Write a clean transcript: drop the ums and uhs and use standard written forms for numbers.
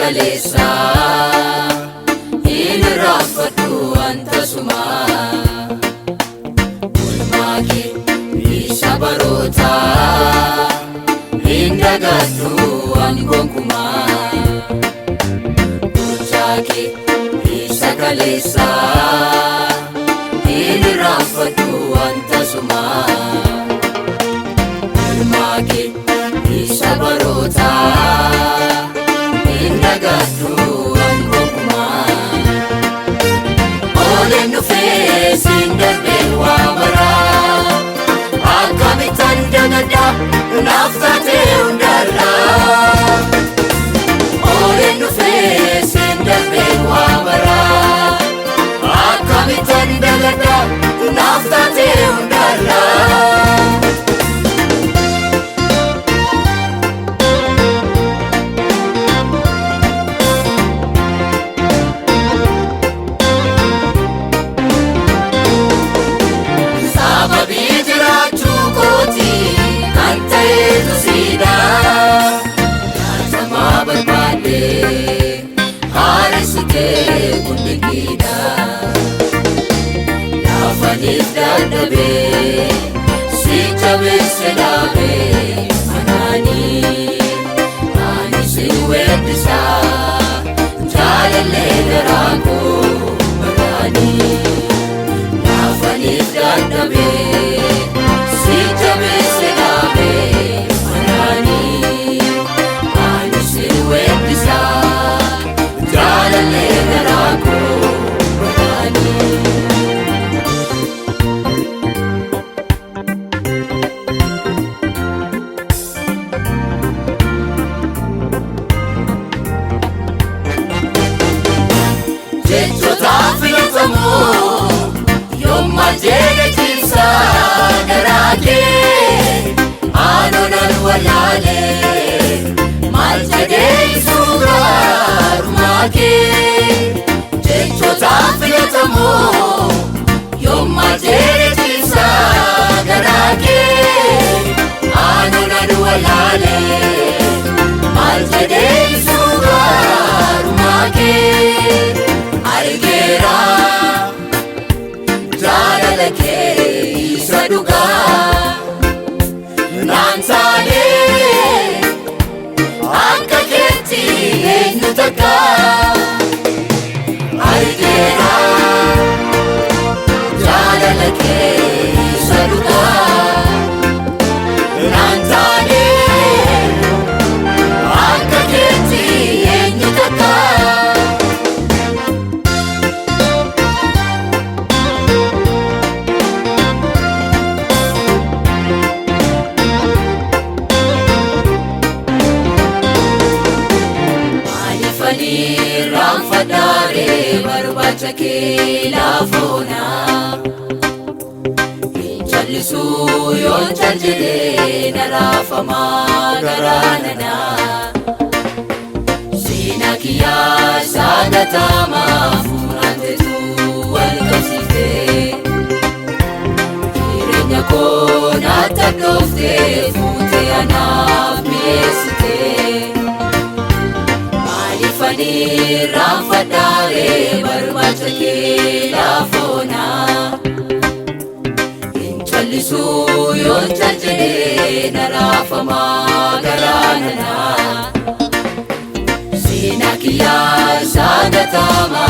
kaleessa hin raffadhu wanta sumaa ulmaaki isa baroota hin dagadhu waan gonkumaa ulchaaki isa kaleessa hin raffadhu wanta sumaa ulmaaki isa baroota hin dagadhu waan gonkumaa ooleen dhufee siin darbee waa maraa akkamitti dagadha naaf taatee hundarraa ooleen dhufee siin darbee waa maraa akkamitti dagadha naaf taatee hundarraa Lafanis dadhabe si jabeesse dhaabe ani si weeddisa jaalallee garaa koo maraanii lafanis dadhabe si jabeesse dhaabe ani si weeddisa jaalallee garaa koo Jere kimsa garake anonan walale mal jede sugar make jechota filatamo yomma jere kimsa garake anonan walale mal jede sugar make arigera isa duga nansale akka keetti eenyu takka argeera jaalala kee isa duga nansale akka keetti eenyu takka Ramfadare barbacha ke lafona Injallisu yon chaljede narafama garanana Sina kiya sadatama furante tu walkasifte Jirenya ko natadofte fute anaf miesite Ramfadare barbacha ke lafona Injallisu yon chaljede narafama garanana Sina kiya sadatama